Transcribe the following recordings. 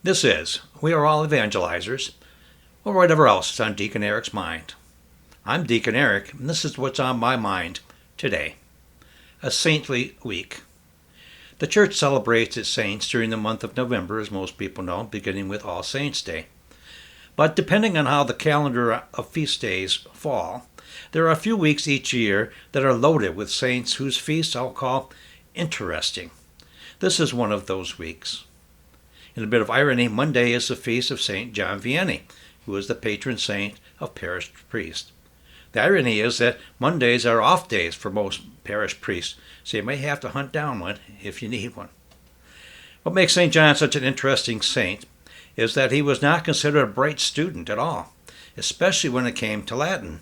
This is We Are All Evangelizers, or whatever else is on Deacon Eric's mind. I'm Deacon Eric, and this is what's on my mind today. A saintly week. The church celebrates its saints during the month of November, as most people know, beginning with All Saints' Day. But depending on how the calendar of feast days fall, there are a few weeks each year that are loaded with saints whose feasts I'll call interesting. This is one of those weeks. In a bit of irony, Monday is the feast of St. John Vianney, who is the patron saint of parish priests. The irony is that Mondays are off days for most parish priests, so you may have to hunt down one if you need one. What makes St. John such an interesting saint is that he was not considered a bright student at all, especially when it came to Latin,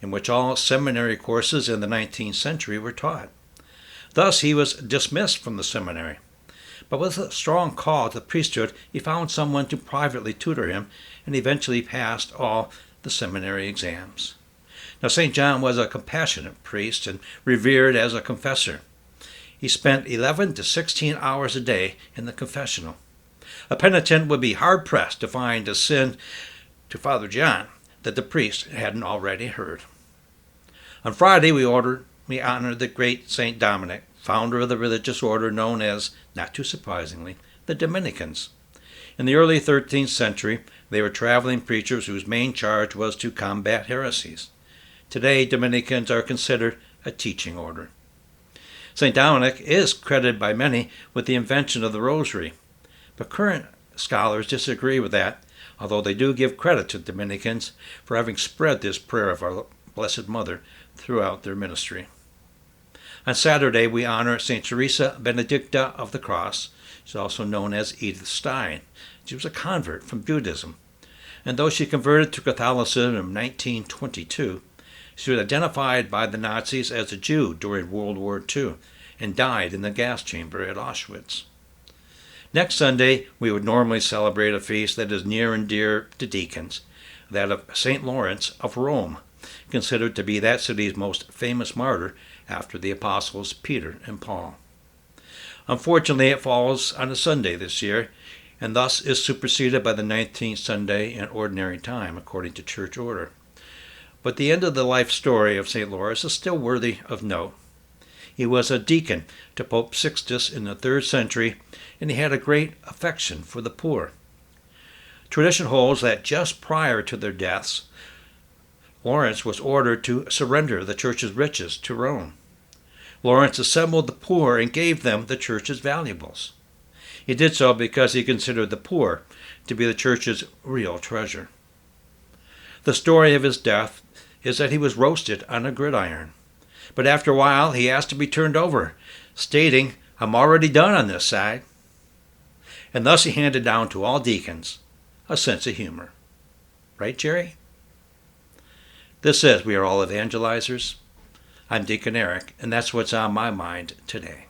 in which all seminary courses in the 19th century were taught. Thus, he was dismissed from the seminary. But with a strong call to the priesthood, he found someone to privately tutor him and eventually passed all the seminary exams. Now, St. John was a compassionate priest and revered as a confessor. He spent 11 to 16 hours a day in the confessional. A penitent would be hard-pressed to find a sin to Father John that the priest hadn't already heard. On Friday, we honored the great St. Dominic, founder of the religious order known as, not too surprisingly, the Dominicans. In the early 13th century, they were traveling preachers whose main charge was to combat heresies. Today, Dominicans are considered a teaching order. St. Dominic is credited by many with the invention of the rosary, but current scholars disagree with that, although they do give credit to Dominicans for having spread this prayer of our Blessed Mother throughout their ministry. On Saturday, we honor St. Teresa Benedicta of the Cross. She's also known as Edith Stein. She was a convert from Judaism. And though she converted to Catholicism in 1922, she was identified by the Nazis as a Jew during World War II and died in the gas chamber at Auschwitz. Next Sunday, we would normally celebrate a feast that is near and dear to deacons, that of St. Lawrence of Rome, considered to be that city's most famous martyr after the apostles Peter and Paul. Unfortunately, it falls on a Sunday this year, and thus is superseded by the 19th Sunday in ordinary time, according to church order. But the end of the life story of St. Lawrence is still worthy of note. He was a deacon to Pope Sixtus in the 3rd century, and he had a great affection for the poor. Tradition holds that just prior to their deaths, Lawrence was ordered to surrender the church's riches to Rome. Lawrence assembled the poor and gave them the church's valuables. He did so because he considered the poor to be the church's real treasure. The story of his death is that he was roasted on a gridiron. But after a while, he asked to be turned over, stating, "I'm already done on this side." And thus he handed down to all deacons a sense of humor. Right, Jerry? This is We Are All Evangelizers. I'm Deacon Eric, and that's what's on my mind today.